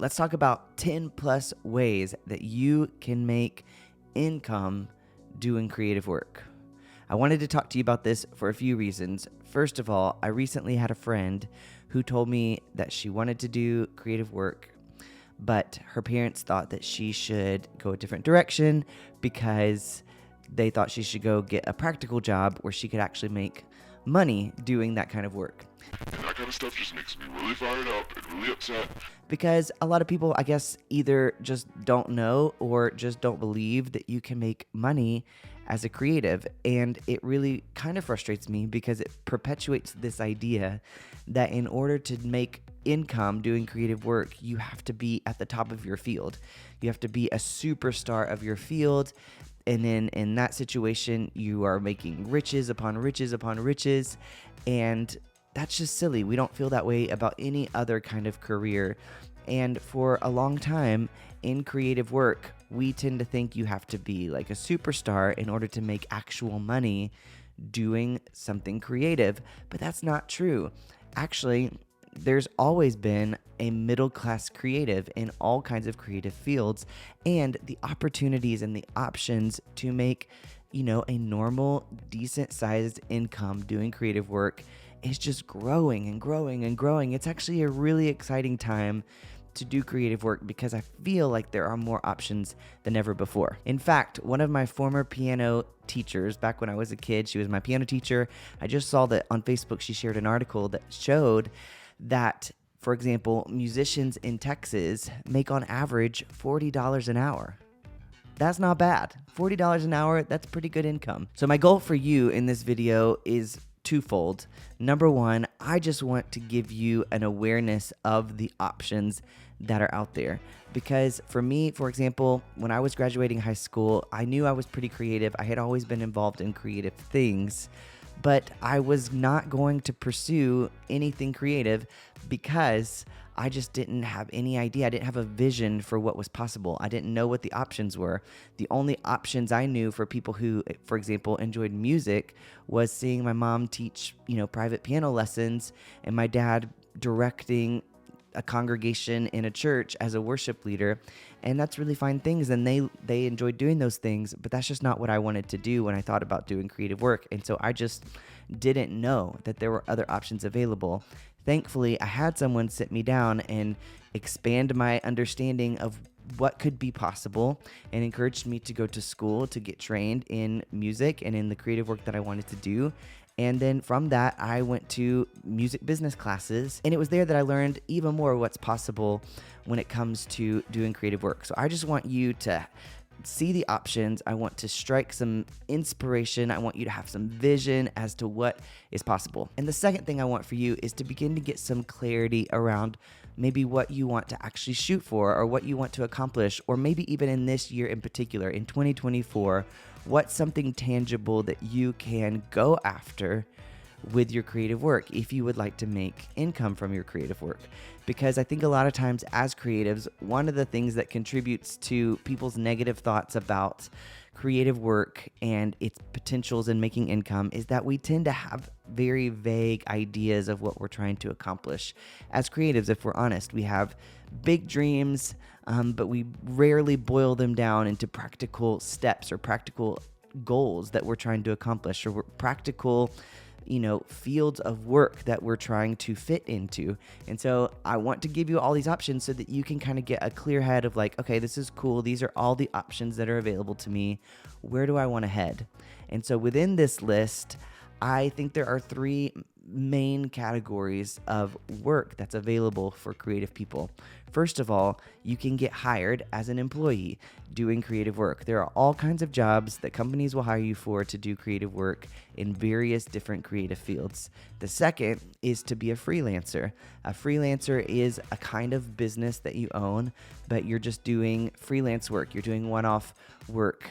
Let's talk about 10 plus ways that you can make income doing creative work. I wanted to talk to you about this for a few reasons. First of all, I recently had a friend who told me that she wanted to do creative work, but her parents thought that she should go a different direction because they thought she should go get a practical job where she could actually make money doing that kind of work. And that kind of stuff just makes me really fired up and really upset. Because a lot of people, I guess, either just don't know or just don't believe that you can make money as a creative. And it really kind of frustrates me because it perpetuates this idea that in order to make income doing creative work, you have to be at the top of your field. You have to be a superstar of your field. And then in that situation, you are making riches upon riches upon riches. And that's just silly. We don't feel that way about any other kind of career. And for a long time in creative work, we tend to think you have to be like a superstar in order to make actual money doing something creative. But that's not true. Actually, there's always been a middle class creative in all kinds of creative fields, and the opportunities and the options to make, a normal, decent sized income doing creative work is just growing and growing and growing. It's actually a really exciting time to do creative work because I feel like there are more options than ever before. In fact, one of my former piano teachers, back when I was a kid, she was my piano teacher. I just saw that on Facebook she shared an article that showed that, for example, musicians in Texas make on average $40 an hour. That's not bad. $40 an hour, that's pretty good income. So my goal for you in this video is twofold. Number one, I just want to give you an awareness of the options that are out there. Because for me, for example, when I was graduating high school, I knew I was pretty creative. I had always been involved in creative things, but I was not going to pursue anything creative because I just didn't have any idea. I didn't have a vision for what was possible. I didn't know what the options were. The only options I knew for people who, for example, enjoyed music was seeing my mom teach, private piano lessons and my dad directing a congregation in a church as a worship leader. And that's really fine things. And they enjoyed doing those things, but that's just not what I wanted to do when I thought about doing creative work. And so I just didn't know that there were other options available. Thankfully, I had someone sit me down and expand my understanding of what could be possible and encouraged me to go to school to get trained in music and in the creative work that I wanted to do. And then from that, I went to music business classes, and it was there that I learned even more what's possible when it comes to doing creative work. So I just want you to see the options. I want to strike some inspiration. I want you to have some vision as to what is possible. And the second thing I want for you is to begin to get some clarity around maybe what you want to actually shoot for or what you want to accomplish, or maybe even in this year in particular, in 2024, what's something tangible that you can go after with your creative work if you would like to make income from your creative work. Because I think a lot of times as creatives, one of the things that contributes to people's negative thoughts about creative work and its potentials in making income is that we tend to have very vague ideas of what we're trying to accomplish. As creatives, if we're honest, we have big dreams, but we rarely boil them down into practical steps or practical goals that we're trying to accomplish, or practical fields of work that we're trying to fit into. And so I want to give you all these options so that you can kind of get a clear head of like, okay, this is cool. These are all the options that are available to me. Where do I want to head? And so within this list, I think there are three main categories of work that's available for creative people. First of all, you can get hired as an employee doing creative work. There are all kinds of jobs that companies will hire you for to do creative work in various different creative fields. The second is to be a freelancer. A freelancer is a kind of business that you own, but you're just doing freelance work. You're doing one-off work.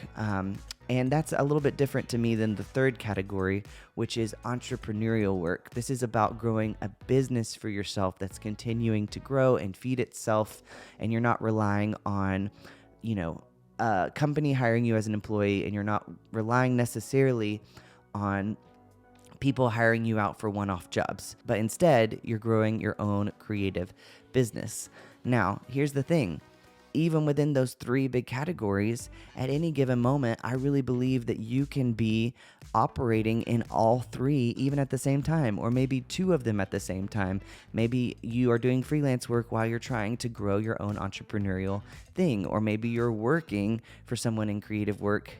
And that's a little bit different to me than the third category, which is entrepreneurial work. This is about growing a business for yourself that's continuing to grow and feed itself, and you're not relying on, a company hiring you as an employee, and you're not relying necessarily on people hiring you out for one-off jobs, but instead you're growing your own creative business. Now, here's the thing. Even within those three big categories, at any given moment, I really believe that you can be operating in all three even at the same time, or maybe two of them at the same time. Maybe you are doing freelance work while you're trying to grow your own entrepreneurial thing, or maybe you're working for someone in creative work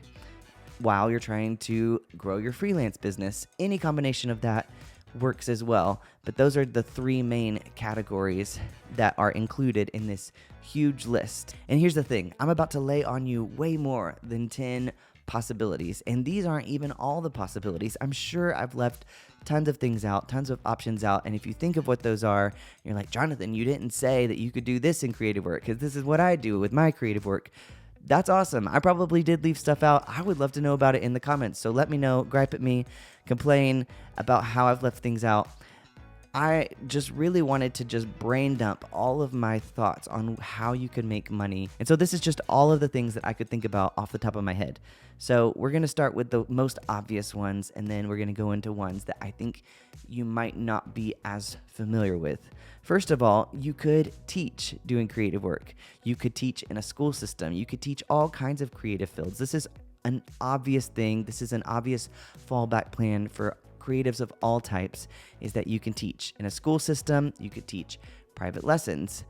while you're trying to grow your freelance business. Any combination of that works as well. But those are the three main categories that are included in this huge list. And here's the thing, I'm about to lay on you way more than 10 possibilities. And these aren't even all the possibilities. I'm sure I've left tons of things out, tons of options out. And if you think of what those are, you're like, Jonathan, you didn't say that you could do this in creative work, because this is what I do with my creative work. That's awesome. I probably did leave stuff out. I would love to know about it in the comments. So let me know, gripe at me, complain about how I've left things out. I just really wanted to just brain dump all of my thoughts on how you could make money. And so this is just all of the things that I could think about off the top of my head. So we're going to start with the most obvious ones, and then we're going to go into ones that I think you might not be as familiar with. First of all, you could teach doing creative work. You could teach in a school system. You could teach all kinds of creative fields. This is an obvious thing. This is an obvious fallback plan for creatives of all types, is that you can teach in a school system. You could teach private lessons.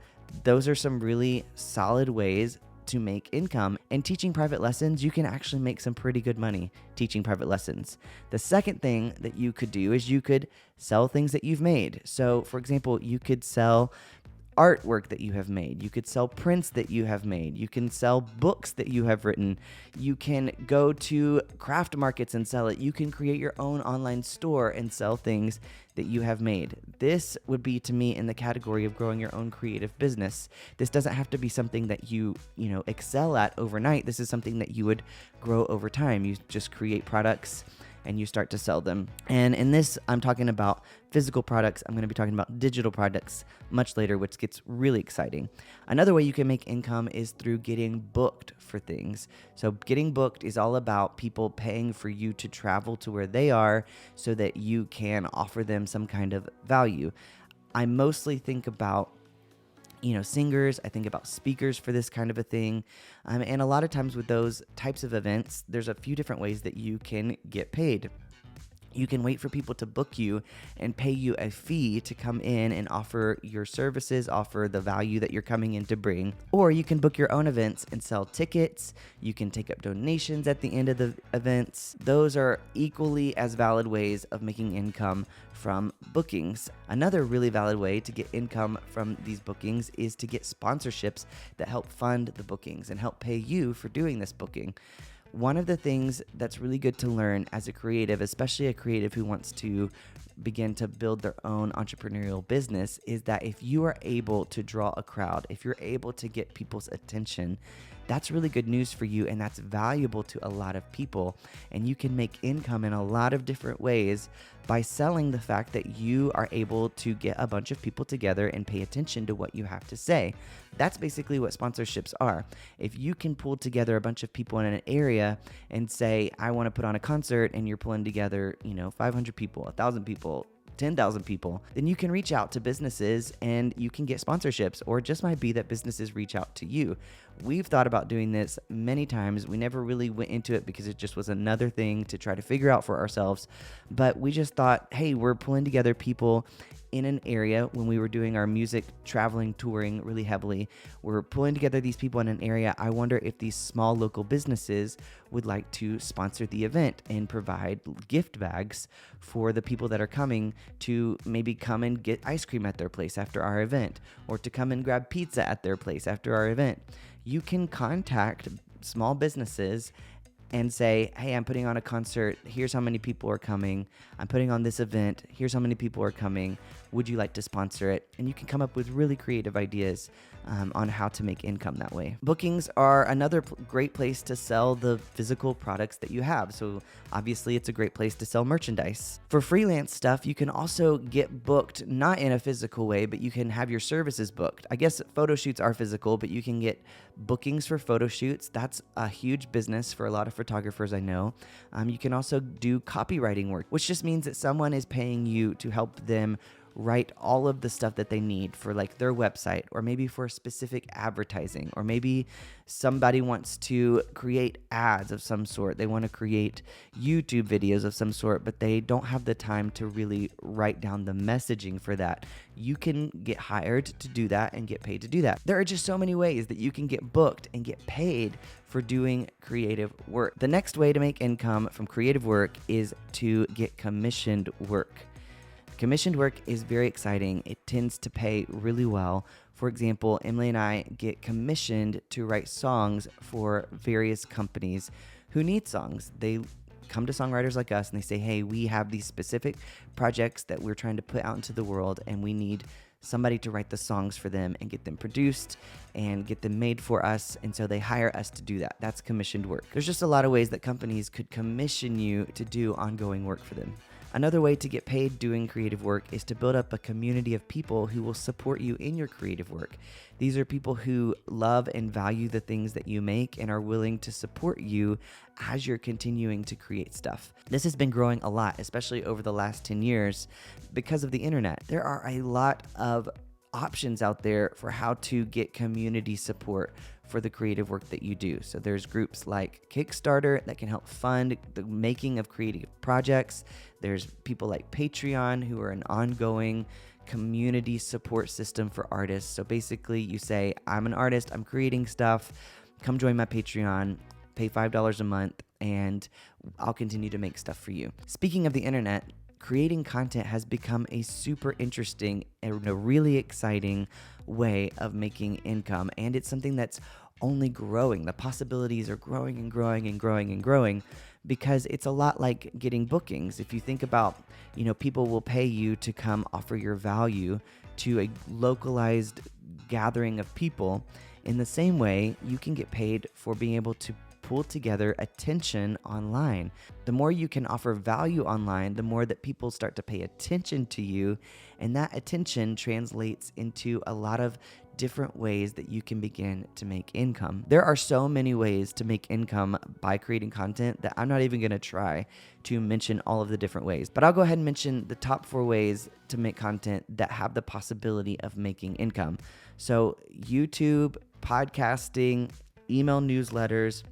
Those are some really solid ways to make income. And teaching private lessons, you can actually make some pretty good money teaching private lessons. The second thing that you could do is you could sell things that you've made. So for example, you could sell artwork that you have made. You could sell prints that you have made. You can sell books that you have written. You can go to craft markets and sell it. You can create your own online store and sell things that you have made. This would be, to me, in the category of growing your own creative business. This doesn't have to be something that you excel at overnight. This is something that you would grow over time. You just create products and you start to sell them. And in this, I'm talking about physical products. I'm going to be talking about digital products much later, which gets really exciting. Another way you can make income is through getting booked for things. So getting booked is all about people paying for you to travel to where they are so that you can offer them some kind of value. I mostly think about singers. I think about speakers for this kind of a thing. And a lot of times with those types of events, there's a few different ways that you can get paid. You can wait for people to book you and pay you a fee to come in and offer your services, offer the value that you're coming in to bring. Or you can book your own events and sell tickets. You can take up donations at the end of the events. Those are equally as valid ways of making income from bookings. Another really valid way to get income from these bookings is to get sponsorships that help fund the bookings and help pay you for doing this booking. One of the things that's really good to learn as a creative, especially a creative who wants to begin to build their own entrepreneurial business, is that if you are able to draw a crowd, if you're able to get people's attention, that's really good news for you, and that's valuable to a lot of people. And you can make income in a lot of different ways by selling the fact that you are able to get a bunch of people together and pay attention to what you have to say. That's basically what sponsorships are. If you can pull together a bunch of people in an area and say, I want to put on a concert, and you're pulling together, 500 people, 1,000 people, 10,000 people, then you can reach out to businesses and you can get sponsorships, or it just might be that businesses reach out to you. We've thought about doing this many times. We never really went into it because it just was another thing to try to figure out for ourselves. But we just thought, hey, we're pulling together people in an area when we were doing our music traveling, touring really heavily. We're pulling together these people in an area. I wonder if these small local businesses would like to sponsor the event and provide gift bags for the people that are coming to maybe come and get ice cream at their place after our event, or to come and grab pizza at their place after our event. You can contact small businesses and say, hey, I'm putting on a concert. Here's how many people are coming. I'm putting on this event. Here's how many people are coming. Would you like to sponsor it? And you can come up with really creative ideas on how to make income that way. Bookings are another great place to sell the physical products that you have. So obviously it's a great place to sell merchandise. For freelance stuff, you can also get booked, not in a physical way, but you can have your services booked. I guess photo shoots are physical, but you can get bookings for photo shoots. That's a huge business for a lot of photographers I know. You can also do copywriting work, which just means that someone is paying you to help them write all of the stuff that they need for like their website, or maybe for specific advertising, or maybe somebody wants to create ads of some sort. They want to create YouTube videos of some sort, but they don't have the time to really write down the messaging for that. You can get hired to do that and get paid to do that. There are just so many ways that you can get booked and get paid for doing creative work. The next way to make income from creative work is to get commissioned work. Commissioned work is very exciting. It tends to pay really well. For example, Emily and I get commissioned to write songs for various companies who need songs. They come to songwriters like us and they say, hey, we have these specific projects that we're trying to put out into the world, and we need somebody to write the songs for them and get them produced and get them made for us. And so they hire us to do that. That's commissioned work. There's just a lot of ways that companies could commission you to do ongoing work for them. Another way to get paid doing creative work is to build up a community of people who will support you in your creative work. These are people who love and value the things that you make and are willing to support you as you're continuing to create stuff. This has been growing a lot, especially over the last 10 years because of the internet. There are a lot of options out there for how to get community support for the creative work that you do. So there's groups like Kickstarter that can help fund the making of creative projects. There's people like Patreon who are an ongoing community support system for artists. So basically you say, I'm an artist, I'm creating stuff, come join my Patreon, pay $5 a month, and I'll continue to make stuff for you. Speaking of the internet, creating content has become a super interesting and a really exciting way of making income, and it's something that's only growing. The possibilities are growing and growing and growing and growing, because it's a lot like getting bookings. If you think about, people will pay you to come offer your value to a localized gathering of people. In the same way, you can get paid for being able to pull together attention online. The more you can offer value online, the more that people start to pay attention to you, and that attention translates into a lot of different ways that you can begin to make income. There are so many ways to make income by creating content that I'm not even going to try to mention all of the different ways, but I'll go ahead and mention the top 4 ways to make content that have the possibility of making income. So YouTube, podcasting, email newsletters,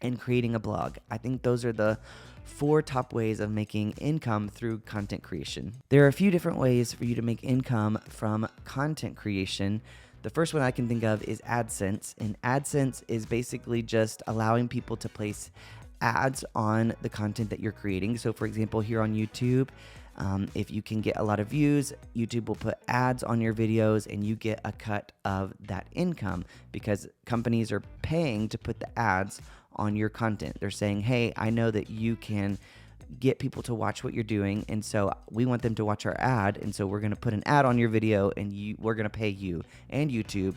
and creating a blog. I think those are the 4 top ways of making income through content creation. There are a few different ways for you to make income from content creation. The first one I can think of is AdSense, and AdSense is basically just allowing people to place ads on the content that you're creating. So for example, here on YouTube, if you can get a lot of views, YouTube will put ads on your videos and you get a cut of that income, because companies are paying to put the ads on your content. They're saying, hey, I know that you can get people to watch what you're doing, and so we want them to watch our ad, and so we're going to put an ad on your video, and we're going to pay you and YouTube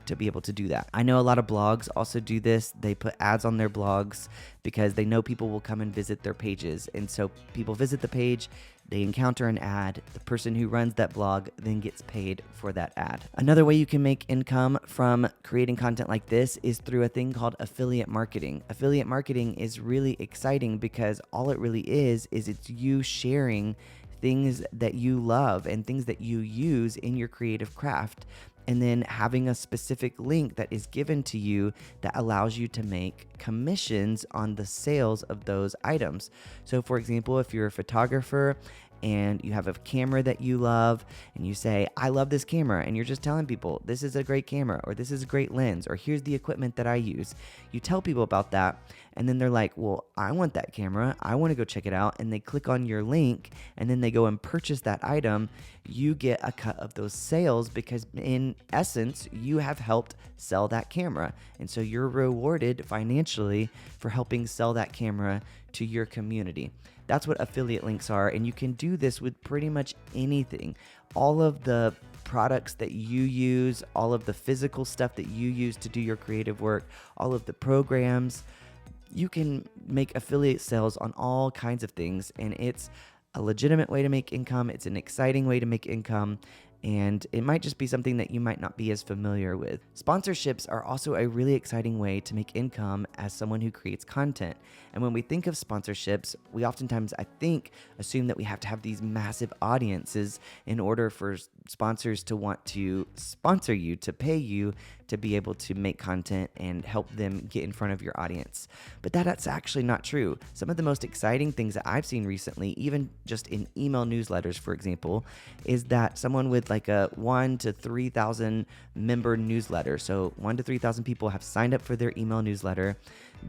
to be able to do that. I know a lot of blogs also do this. They put ads on their blogs because they know people will come and visit their pages, and so people visit the page, they encounter an ad, the person who runs that blog then gets paid for that ad. Another way you can make income from creating content like this is through a thing called affiliate marketing. Affiliate marketing is really exciting because all it really is it's you sharing things that you love and things that you use in your creative craft, and then having a specific link that is given to you that allows you to make commissions on the sales of those items. So for example, if you're a photographer and you have a camera that you love and you say, I love this camera, and you're just telling people, this is a great camera, or this is a great lens, or here's the equipment that I use. You tell people about that, and then they're like, well, I want that camera, I want to go check it out, and they click on your link, and then they go and purchase that item. You get a cut of those sales because in essence, you have helped sell that camera. And so you're rewarded financially for helping sell that camera to your community. That's what affiliate links are, and you can do this with pretty much anything. All of the products that you use, all of the physical stuff that you use to do your creative work, all of the programs, you can make affiliate sales on all kinds of things, and it's a legitimate way to make income. It's an exciting way to make income, and it might just be something that you might not be as familiar with. Sponsorships are also a really exciting way to make income as someone who creates content. And when we think of sponsorships, we oftentimes, I think, assume that we have to have these massive audiences in order for sponsors to want to sponsor you, to pay you to be able to make content and help them get in front of your audience. But that's actually not true. Some of the most exciting things that I've seen recently, even just in email newsletters, for example, is that someone with like a 1,000 to 3,000 member newsletter, so 1,000 to 3,000 people have signed up for their email newsletter.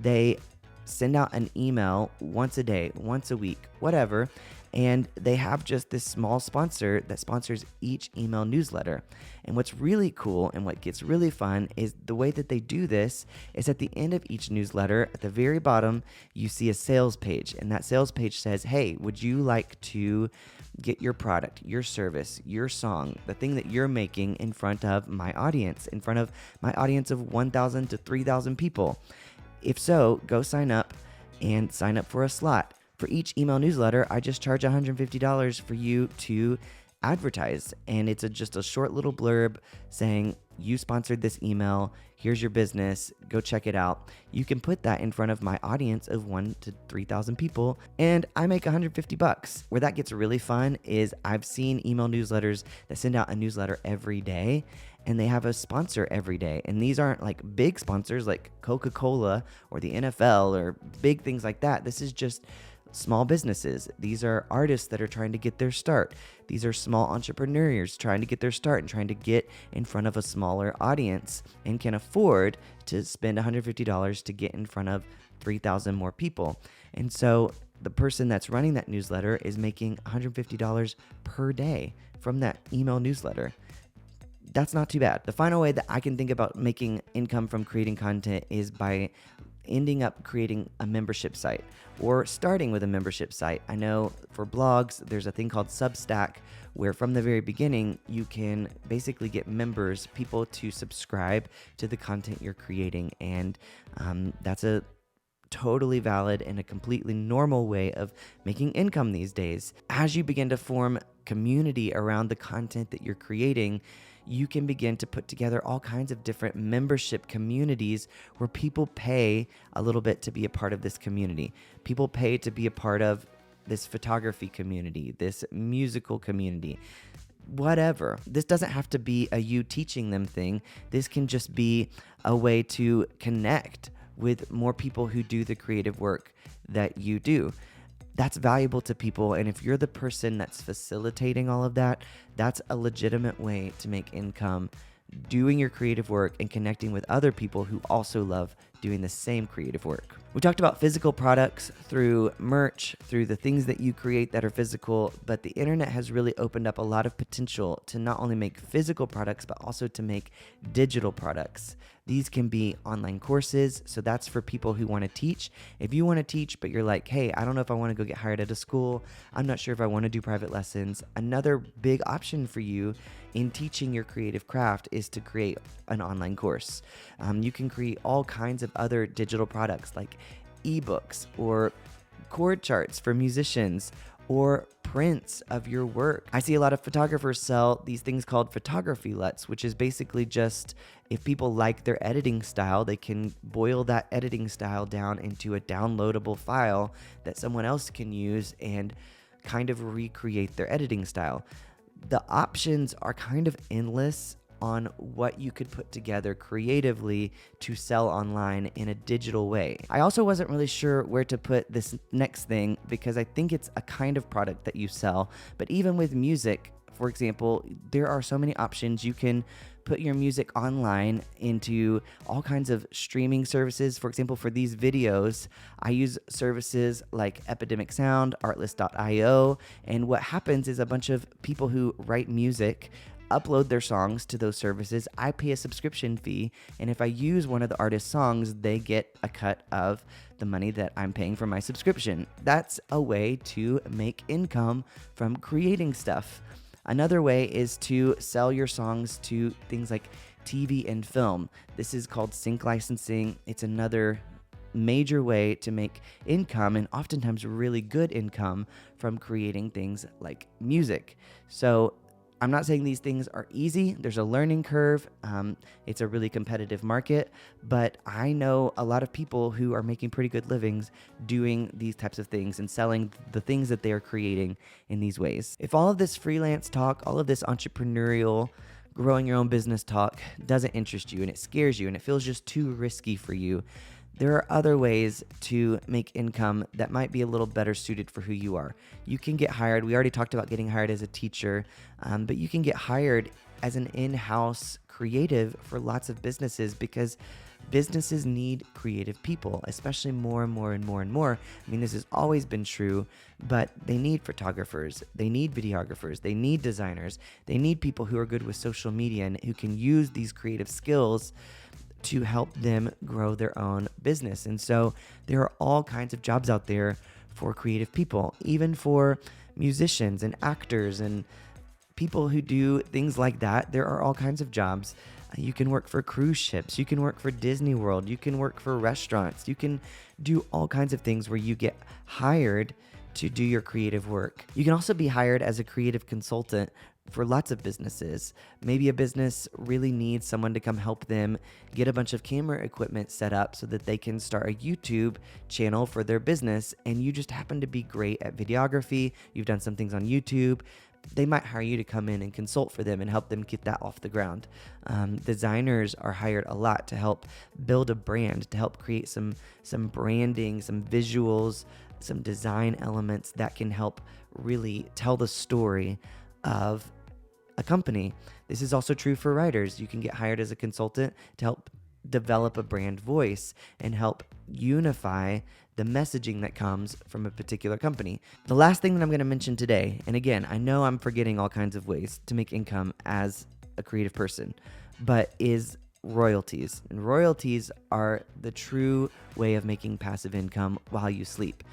They send out an email once a day, once a week, whatever, and they have just this small sponsor that sponsors each email newsletter. And what's really cool and what gets really fun is the way that they do this is at the end of each newsletter, at the very bottom, you see a sales page. And that sales page says, hey, would you like to get your product, your service, your song, the thing that you're making in front of my audience, in front of my audience of 1,000 to 3,000 people? If so, go sign up and sign up for a slot. For each email newsletter, I just charge $150 for you to advertise. And it's just a short little blurb saying, you sponsored this email, here's your business, go check it out. You can put that in front of my audience of 1,000 to 3,000 people, and I make $150. Where that gets really fun is I've seen email newsletters that send out a newsletter every day, and they have a sponsor every day. And these aren't like big sponsors like Coca-Cola or the NFL or big things like that. This is just small businesses. These are artists that are trying to get their start. These are small entrepreneurs trying to get their start and trying to get in front of a smaller audience and can afford to spend $150 to get in front of 3,000 more people. And so the person that's running that newsletter is making $150 per day from that email newsletter. That's not too bad. The final way that I can think about making income from creating content is by ending up creating a membership site or starting with a membership site. I know for blogs, there's a thing called Substack where from the very beginning, you can basically get members, people to subscribe to the content you're creating. And that's a totally valid and a completely normal way of making income these days. As you begin to form community around the content that you're creating, you can begin to put together all kinds of different membership communities where people pay a little bit to be a part of this community. People pay to be a part of this photography community, this musical community, whatever. This doesn't have to be a you teaching them thing. This can just be a way to connect with more people who do the creative work that you do. That's valuable to people, and if you're the person that's facilitating all of that, that's a legitimate way to make income doing your creative work and connecting with other people who also love doing the same creative work. We talked about physical products through merch, through the things that you create that are physical, but the internet has really opened up a lot of potential to not only make physical products, but also to make digital products. These can be online courses, so that's for people who want to teach. If you want to teach, but you're like, hey, I don't know if I want to go get hired at a school, I'm not sure if I want to do private lessons, another big option for you in teaching your creative craft is to create an online course. You can create all kinds of other digital products like ebooks or chord charts for musicians or prints of your work. I see a lot of photographers sell these things called photography LUTs, which is basically just if people like their editing style, they can boil that editing style down into a downloadable file that someone else can use and kind of recreate their editing style. The options are kind of endless on what you could put together creatively to sell online in a digital way. I also wasn't really sure where to put this next thing because I think it's a kind of product that you sell. But even with music, for example, there are so many options. You can put your music online into all kinds of streaming services. For example, for these videos, I use services like Epidemic Sound, Artlist.io, and what happens is a bunch of people who write music upload their songs to those services. I pay a subscription fee, and if I use one of the artist's songs, they get a cut of the money that I'm paying for my subscription. That's a way to make income from creating stuff. Another way is to sell your songs to things like TV and film. This is called sync licensing. It's another major way to make income, and oftentimes really good income, from creating things like music. So I'm not saying these things are easy. There's a learning curve. It's a really competitive market, but I know a lot of people who are making pretty good livings doing these types of things and selling the things that they are creating in these ways. If all of this freelance talk, all of this entrepreneurial, growing your own business talk doesn't interest you and it scares you and it feels just too risky for you, there are other ways to make income that might be a little better suited for who you are. You can get hired. We already talked about getting hired as a teacher, but you can get hired as an in-house creative for lots of businesses because businesses need creative people, especially more and more and more and more. I mean, this has always been true, but they need photographers, they need videographers, they need designers, they need people who are good with social media and who can use these creative skills to help them grow their own business. And so there are all kinds of jobs out there for creative people, even for musicians and actors and people who do things like that. There are all kinds of jobs. You can work for cruise ships, you can work for Disney World, you can work for restaurants, you can do all kinds of things where you get hired to do your creative work. You can also be hired as a creative consultant for lots of businesses. Maybe a business really needs someone to come help them get a bunch of camera equipment set up so that they can start a YouTube channel for their business, and you just happen to be great at videography. You've done some things on YouTube. They might hire you to come in and consult for them and help them get that off the ground. Designers are hired a lot to help build a brand, to help create some branding, some visuals, some design elements that can help really tell the story of a company. This is also true for writers. You can get hired as a consultant to help develop a brand voice and help unify the messaging that comes from a particular company. The last thing that I'm going to mention today, and again, I know I'm forgetting all kinds of ways to make income as a creative person, but is royalties. And royalties are the true way of making passive income while you sleep.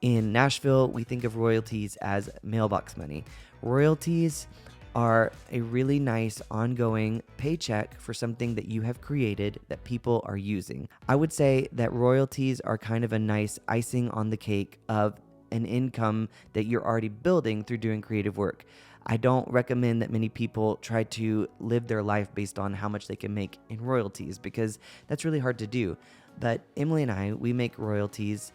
In Nashville, we think of royalties as mailbox money. Royalties are a really nice ongoing paycheck for something that you have created that people are using. I would say that royalties are kind of a nice icing on the cake of an income that you're already building through doing creative work. I don't recommend that many people try to live their life based on how much they can make in royalties because that's really hard to do. But Emily and I, we make royalties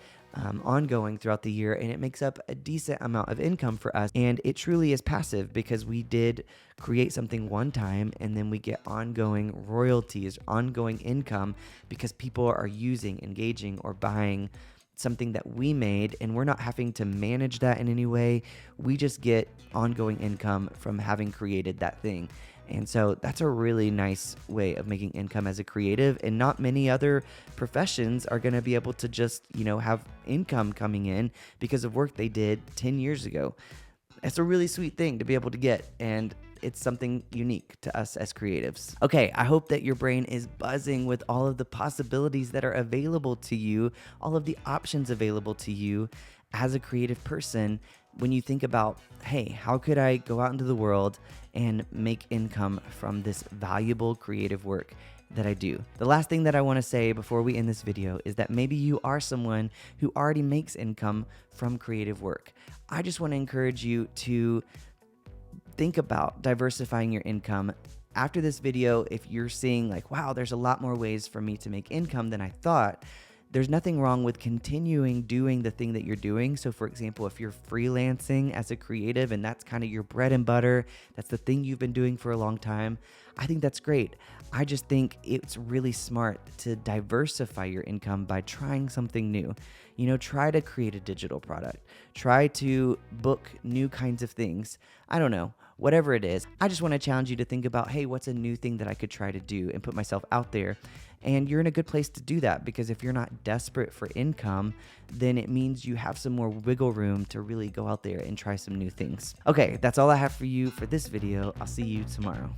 ongoing throughout the year, and it makes up a decent amount of income for us. And it truly is passive because we did create something one time and then we get ongoing royalties, ongoing income because people are using, engaging, or buying something that we made, and we're not having to manage that in any way. We just get ongoing income from having created that thing. And so that's a really nice way of making income as a creative, and not many other professions are going to be able to just, have income coming in because of work they did 10 years ago. It's a really sweet thing to be able to get, and it's something unique to us as creatives. Okay, I hope that your brain is buzzing with all of the possibilities that are available to you, all of the options available to you as a creative person when you think about, hey, how could I go out into the world and make income from this valuable creative work that I do? The last thing that I want to say before we end this video is that maybe you are someone who already makes income from creative work. I just want to encourage you to think about diversifying your income. After this video, if you're seeing like, wow, there's a lot more ways for me to make income than I thought, there's nothing wrong with continuing doing the thing that you're doing. So for example, if you're freelancing as a creative and that's kind of your bread and butter, that's the thing you've been doing for a long time, I think that's great. I just think it's really smart to diversify your income by trying something new. Try to create a digital product. Try to book new kinds of things. I don't know, whatever it is. I just want to challenge you to think about, hey, what's a new thing that I could try to do and put myself out there? And you're in a good place to do that, because if you're not desperate for income, then it means you have some more wiggle room to really go out there and try some new things. Okay, that's all I have for you for this video. I'll see you tomorrow.